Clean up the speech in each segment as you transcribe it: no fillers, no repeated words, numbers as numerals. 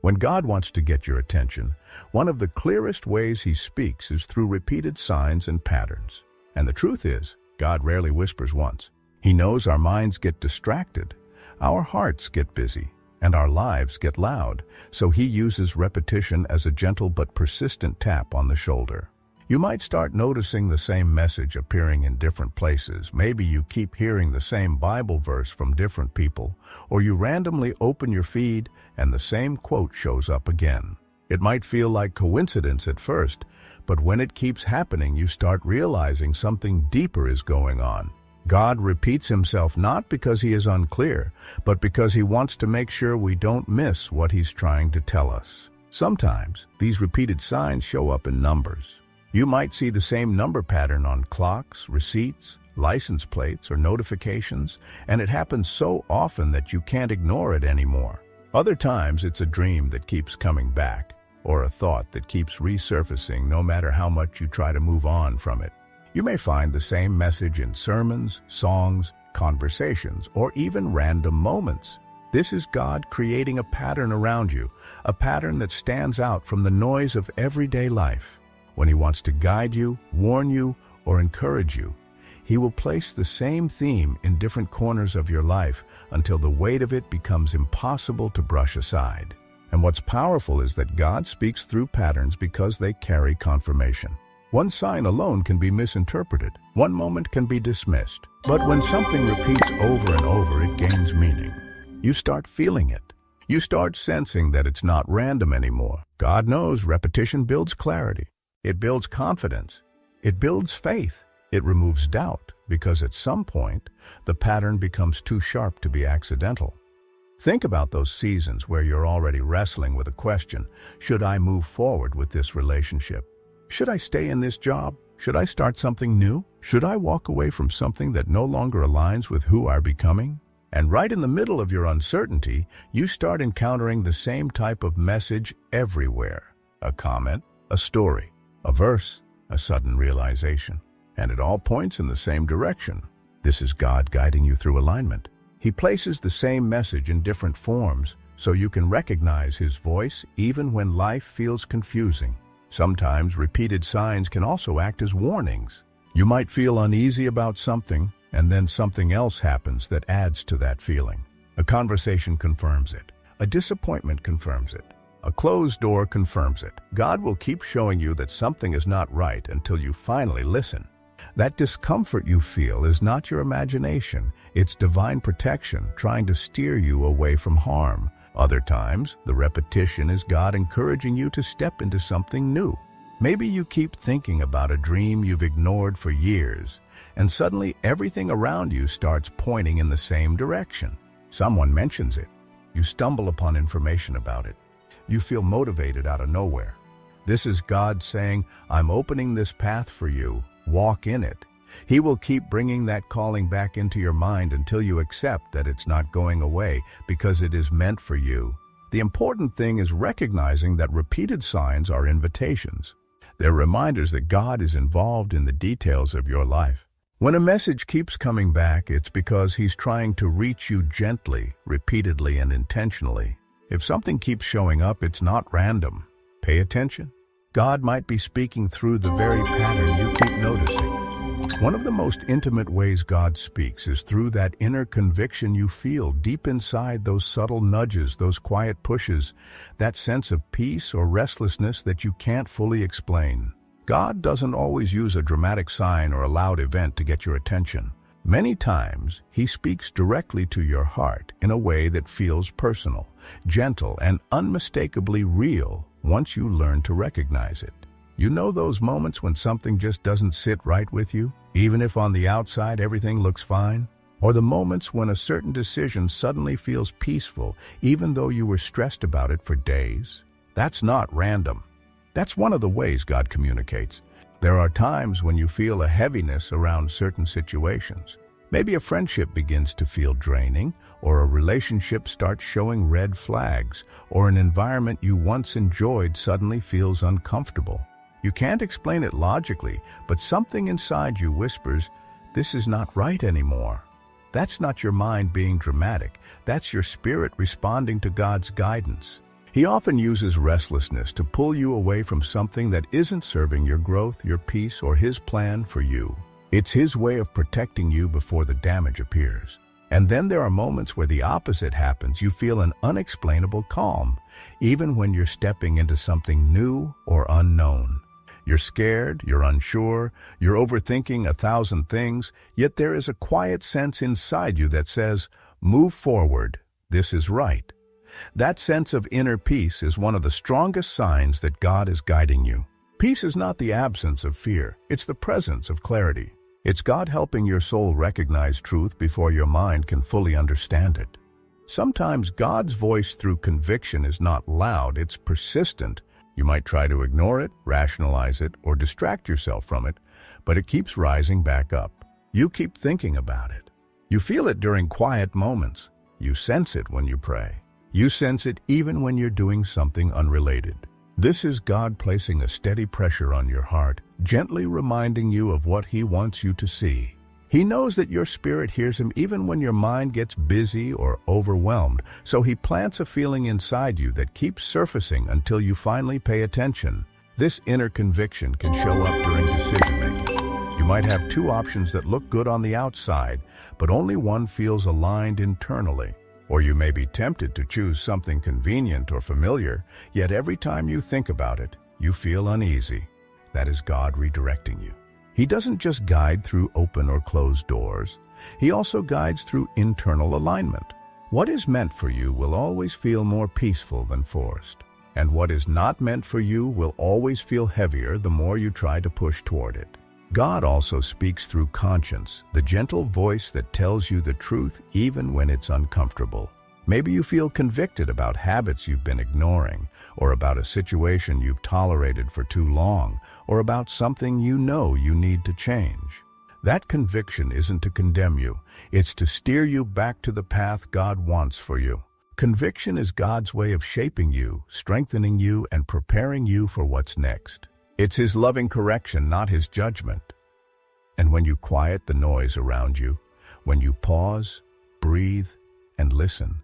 When God wants to get your attention, one of the clearest ways he speaks is through repeated signs and patterns. And the truth is, God rarely whispers once. He knows our minds get distracted, our hearts get busy, and our lives get loud, so he uses repetition as a gentle but persistent tap on the shoulder. You might start noticing the same message appearing in different places. Maybe you keep hearing the same Bible verse from different people, or you randomly open your feed and the same quote shows up again. It might feel like coincidence at first, but when it keeps happening, you start realizing something deeper is going on. God repeats himself not because he is unclear, but because he wants to make sure we don't miss what he's trying to tell us. Sometimes, these repeated signs show up in numbers. You might see the same number pattern on clocks, receipts, license plates, or notifications, and it happens so often that you can't ignore it anymore. Other times, it's a dream that keeps coming back, or a thought that keeps resurfacing no matter how much you try to move on from it. You may find the same message in sermons, songs, conversations, or even random moments. This is God creating a pattern around you, a pattern that stands out from the noise of everyday life. When he wants to guide you, warn you, or encourage you, he will place the same theme in different corners of your life until the weight of it becomes impossible to brush aside. And what's powerful is that God speaks through patterns because they carry confirmation. One sign alone can be misinterpreted. One moment can be dismissed. But when something repeats over and over, it gains meaning. You start feeling it. You start sensing that it's not random anymore. God knows repetition builds clarity. It builds confidence. It builds faith. It removes doubt, because at some point, the pattern becomes too sharp to be accidental. Think about those seasons where you're already wrestling with a question. Should I move forward with this relationship? Should I stay in this job? Should I start something new? Should I walk away from something that no longer aligns with who I'm becoming? And right in the middle of your uncertainty, you start encountering the same type of message everywhere. A comment, a story, a verse, a sudden realization. And it all points in the same direction. This is God guiding you through alignment. He places the same message in different forms so you can recognize his voice even when life feels confusing. Sometimes repeated signs can also act as warnings. You might feel uneasy about something, and then something else happens that adds to that feeling. A conversation confirms it. A disappointment confirms it. A closed door confirms it. God will keep showing you that something is not right until you finally listen. That discomfort you feel is not your imagination. It's divine protection trying to steer you away from harm. Other times, the repetition is God encouraging you to step into something new. Maybe you keep thinking about a dream you've ignored for years, and suddenly everything around you starts pointing in the same direction. Someone mentions it. You stumble upon information about it. You feel motivated out of nowhere. This is God saying, I'm opening this path for you. Walk in it. He will keep bringing that calling back into your mind until you accept that it's not going away because it is meant for you. The important thing is recognizing that repeated signs are invitations. They're reminders that God is involved in the details of your life. When a message keeps coming back, it's because he's trying to reach you gently, repeatedly, and intentionally. If something keeps showing up, it's not random. Pay attention. God might be speaking through the very pattern you keep noticing. One of the most intimate ways God speaks is through that inner conviction you feel deep inside, those subtle nudges, those quiet pushes, that sense of peace or restlessness that you can't fully explain. God doesn't always use a dramatic sign or a loud event to get your attention. Many times, he speaks directly to your heart in a way that feels personal, gentle, and unmistakably real once you learn to recognize it. You know those moments when something just doesn't sit right with you, even if on the outside everything looks fine? Or the moments when a certain decision suddenly feels peaceful, even though you were stressed about it for days? That's not random. That's one of the ways God communicates. There are times when you feel a heaviness around certain situations. Maybe a friendship begins to feel draining, or a relationship starts showing red flags, or an environment you once enjoyed suddenly feels uncomfortable. You can't explain it logically, but something inside you whispers, "This is not right anymore." That's not your mind being dramatic. That's your spirit responding to God's guidance. He often uses restlessness to pull you away from something that isn't serving your growth, your peace, or his plan for you. It's his way of protecting you before the damage appears. And then there are moments where the opposite happens. You feel an unexplainable calm, even when you're stepping into something new or unknown. You're scared, you're unsure, you're overthinking 1,000 things, yet there is a quiet sense inside you that says, move forward, this is right. That sense of inner peace is one of the strongest signs that God is guiding you. Peace is not the absence of fear, it's the presence of clarity. It's God helping your soul recognize truth before your mind can fully understand it. Sometimes God's voice through conviction is not loud, it's persistent. You might try to ignore it, rationalize it, or distract yourself from it, but it keeps rising back up. You keep thinking about it. You feel it during quiet moments. You sense it when you pray. You sense it even when you're doing something unrelated. This is God placing a steady pressure on your heart, gently reminding you of what He wants you to see. He knows that your spirit hears Him even when your mind gets busy or overwhelmed, so He plants a feeling inside you that keeps surfacing until you finally pay attention. This inner conviction can show up during decision-making. You might have two options that look good on the outside, but only one feels aligned internally. Or you may be tempted to choose something convenient or familiar, yet every time you think about it, you feel uneasy. That is God redirecting you. He doesn't just guide through open or closed doors. He also guides through internal alignment. What is meant for you will always feel more peaceful than forced. And what is not meant for you will always feel heavier the more you try to push toward it. God also speaks through conscience, the gentle voice that tells you the truth even when it's uncomfortable. Maybe you feel convicted about habits you've been ignoring, or about a situation you've tolerated for too long, or about something you know you need to change. That conviction isn't to condemn you, it's to steer you back to the path God wants for you. Conviction is God's way of shaping you, strengthening you, and preparing you for what's next. It's His loving correction, not His judgment. And when you quiet the noise around you, when you pause, breathe, and listen,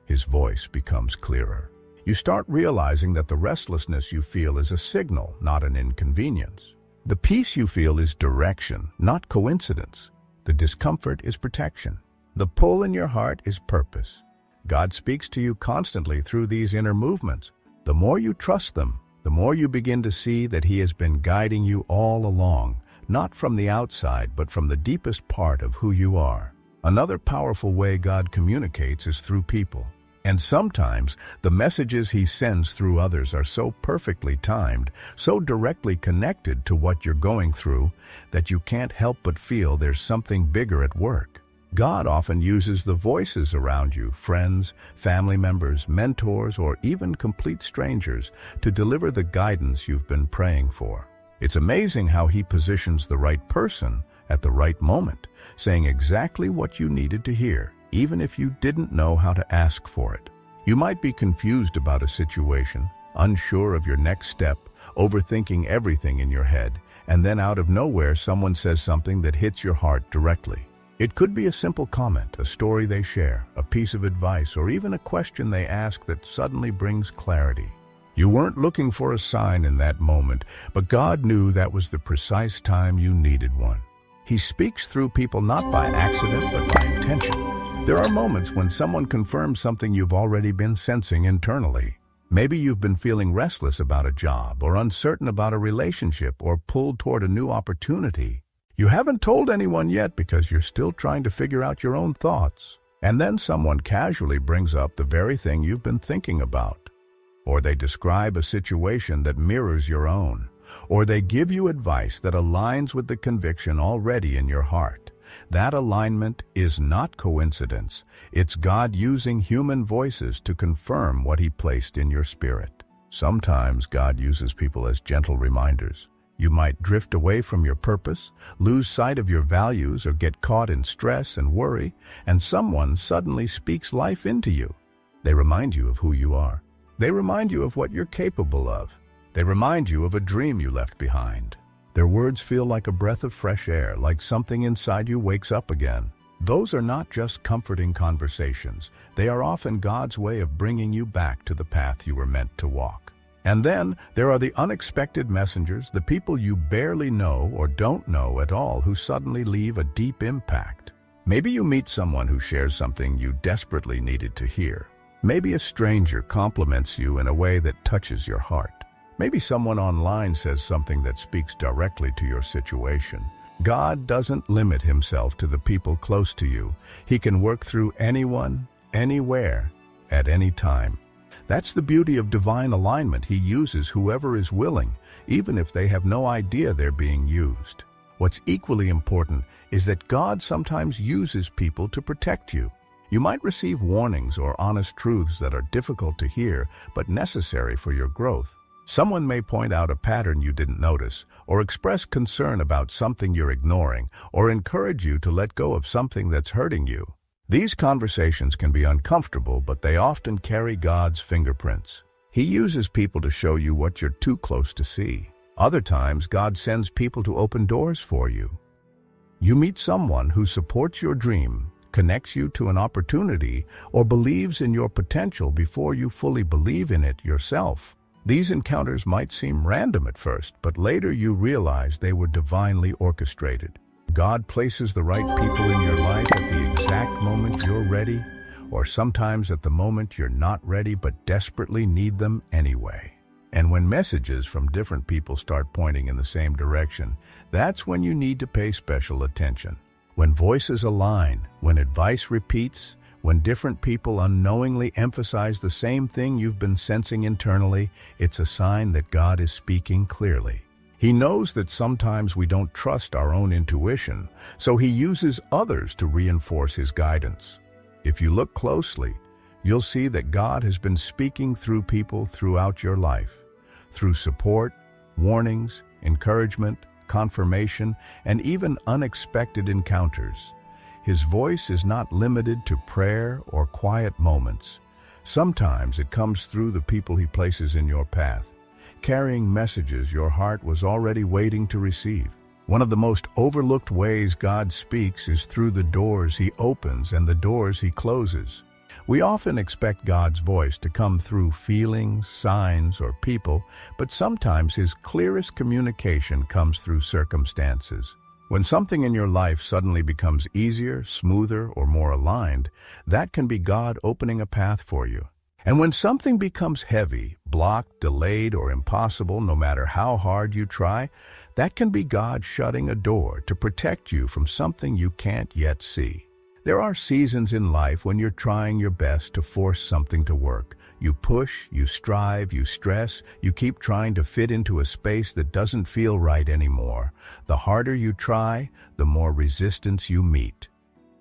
His voice becomes clearer. You start realizing that the restlessness you feel is a signal, not an inconvenience. The peace you feel is direction, not coincidence. The discomfort is protection. The pull in your heart is purpose. God speaks to you constantly through these inner movements. The more you trust them, the more you begin to see that He has been guiding you all along, not from the outside, but from the deepest part of who you are. Another powerful way God communicates is through people. And sometimes the messages He sends through others are so perfectly timed, so directly connected to what you're going through, that you can't help but feel there's something bigger at work. God often uses the voices around you, friends, family members, mentors, or even complete strangers, to deliver the guidance you've been praying for. It's amazing how He positions the right person at the right moment, saying exactly what you needed to hear, even if you didn't know how to ask for it. You might be confused about a situation, unsure of your next step, overthinking everything in your head, and then out of nowhere someone says something that hits your heart directly. It could be a simple comment, a story they share, a piece of advice, or even a question they ask that suddenly brings clarity. You weren't looking for a sign in that moment, but God knew that was the precise time you needed one. He speaks through people not by accident, but by intention. There are moments when someone confirms something you've already been sensing internally. Maybe you've been feeling restless about a job, or uncertain about a relationship, or pulled toward a new opportunity. You haven't told anyone yet because you're still trying to figure out your own thoughts. And then someone casually brings up the very thing you've been thinking about. Or they describe a situation that mirrors your own. Or they give you advice that aligns with the conviction already in your heart. That alignment is not coincidence. It's God using human voices to confirm what He placed in your spirit. Sometimes God uses people as gentle reminders. You might drift away from your purpose, lose sight of your values, or get caught in stress and worry, and someone suddenly speaks life into you. They remind you of who you are. They remind you of what you're capable of. They remind you of a dream you left behind. Their words feel like a breath of fresh air, like something inside you wakes up again. Those are not just comforting conversations. They are often God's way of bringing you back to the path you were meant to walk. And then there are the unexpected messengers, the people you barely know or don't know at all who suddenly leave a deep impact. Maybe you meet someone who shares something you desperately needed to hear. Maybe a stranger compliments you in a way that touches your heart. Maybe someone online says something that speaks directly to your situation. God doesn't limit himself to the people close to you. He can work through anyone, anywhere, at any time. That's the beauty of divine alignment. He uses whoever is willing, even if they have no idea they're being used. What's equally important is that God sometimes uses people to protect you. You might receive warnings or honest truths that are difficult to hear, but necessary for your growth. Someone may point out a pattern you didn't notice, or express concern about something you're ignoring, or encourage you to let go of something that's hurting you. These conversations can be uncomfortable, but they often carry God's fingerprints. He uses people to show you what you're too close to see. Other times, God sends people to open doors for you. You meet someone who supports your dream, connects you to an opportunity, or believes in your potential before you fully believe in it yourself. These encounters might seem random at first, but later you realize they were divinely orchestrated. God places the right people in your life at the exact moment you're ready, or sometimes at the moment you're not ready but desperately need them anyway. And when messages from different people start pointing in the same direction, that's when you need to pay special attention. When voices align, when advice repeats, when different people unknowingly emphasize the same thing you've been sensing internally, it's a sign that God is speaking clearly. He knows that sometimes we don't trust our own intuition, so he uses others to reinforce his guidance. If you look closely, you'll see that God has been speaking through people throughout your life, through support, warnings, encouragement, confirmation, and even unexpected encounters. His voice is not limited to prayer or quiet moments. Sometimes it comes through the people he places in your path, carrying messages your heart was already waiting to receive. One of the most overlooked ways God speaks is through the doors he opens and the doors he closes. We often expect God's voice to come through feelings, signs, or people, but sometimes his clearest communication comes through circumstances. When something in your life suddenly becomes easier, smoother, or more aligned, that can be God opening a path for you. And when something becomes heavy, blocked, delayed, or impossible, no matter how hard you try, that can be God shutting a door to protect you from something you can't yet see. There are seasons in life when you're trying your best to force something to work. You push, you strive, you stress, you keep trying to fit into a space that doesn't feel right anymore. The harder you try, the more resistance you meet.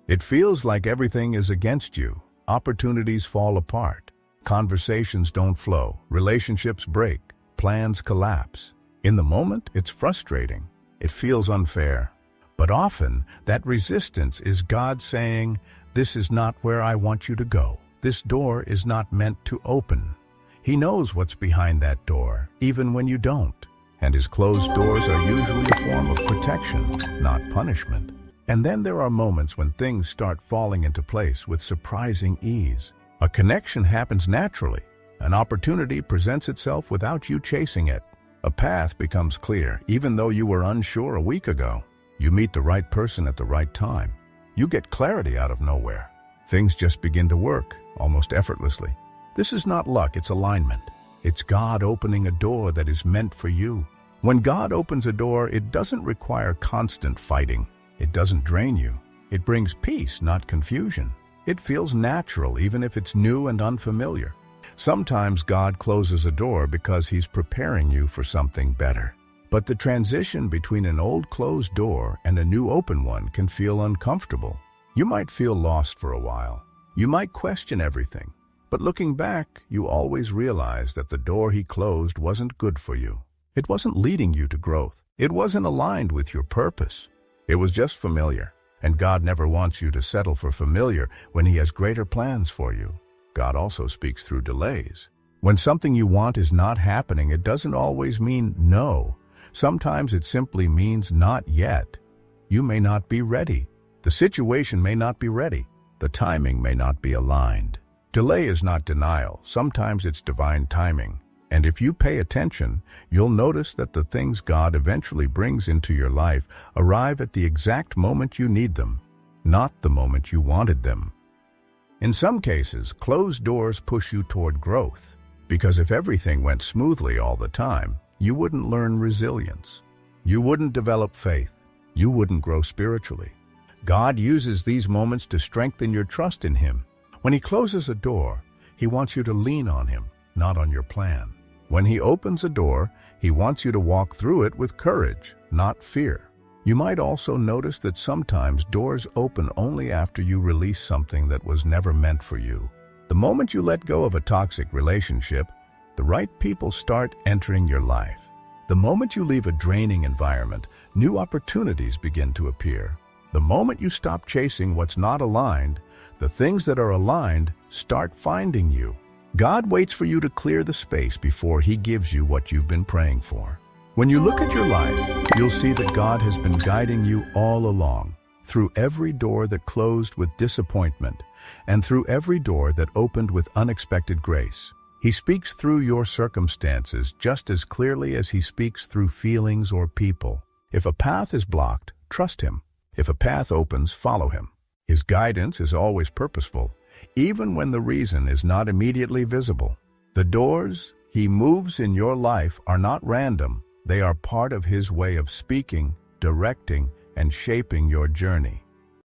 It feels like everything is against you. Opportunities fall apart. Conversations don't flow. Relationships break. Plans collapse. In the moment, it's frustrating. It feels unfair. But often, that resistance is God saying, "This is not where I want you to go. This door is not meant to open." He knows what's behind that door, even when you don't. And his closed doors are usually a form of protection, not punishment. And then there are moments when things start falling into place with surprising ease. A connection happens naturally. An opportunity presents itself without you chasing it. A path becomes clear, even though you were unsure a week ago. You meet the right person at the right time. You get clarity out of nowhere. Things just begin to work, almost effortlessly. This is not luck, it's alignment. It's God opening a door that is meant for you. When God opens a door, it doesn't require constant fighting. It doesn't drain you. It brings peace, not confusion. It feels natural, even if it's new and unfamiliar. Sometimes God closes a door because he's preparing you for something better. But the transition between an old closed door and a new open one can feel uncomfortable. You might feel lost for a while. You might question everything. But looking back, you always realize that the door he closed wasn't good for you. It wasn't leading you to growth. It wasn't aligned with your purpose. It was just familiar. And God never wants you to settle for familiar when he has greater plans for you. God also speaks through delays. When something you want is not happening, it doesn't always mean no. Sometimes it simply means not yet. You may not be ready. The situation may not be ready. The timing may not be aligned. Delay is not denial. Sometimes it's divine timing. And if you pay attention, you'll notice that the things God eventually brings into your life arrive at the exact moment you need them, not the moment you wanted them. In some cases, closed doors push you toward growth, because if everything went smoothly all the time, you wouldn't learn resilience. You wouldn't develop faith. You wouldn't grow spiritually. God uses these moments to strengthen your trust in Him. When He closes a door, He wants you to lean on Him, not on your plan. When He opens a door, He wants you to walk through it with courage, not fear. You might also notice that sometimes doors open only after you release something that was never meant for you. The moment you let go of a toxic relationship, the right people start entering your life. The moment you leave a draining environment, new opportunities begin to appear. The moment you stop chasing what's not aligned, the things that are aligned start finding you. God waits for you to clear the space before He gives you what you've been praying for. When you look at your life, you'll see that God has been guiding you all along, through every door that closed with disappointment, and through every door that opened with unexpected grace. He speaks through your circumstances just as clearly as He speaks through feelings or people. If a path is blocked, trust Him. If a path opens, follow Him. His guidance is always purposeful, even when the reason is not immediately visible. The doors He moves in your life are not random. They are part of His way of speaking, directing, and shaping your journey.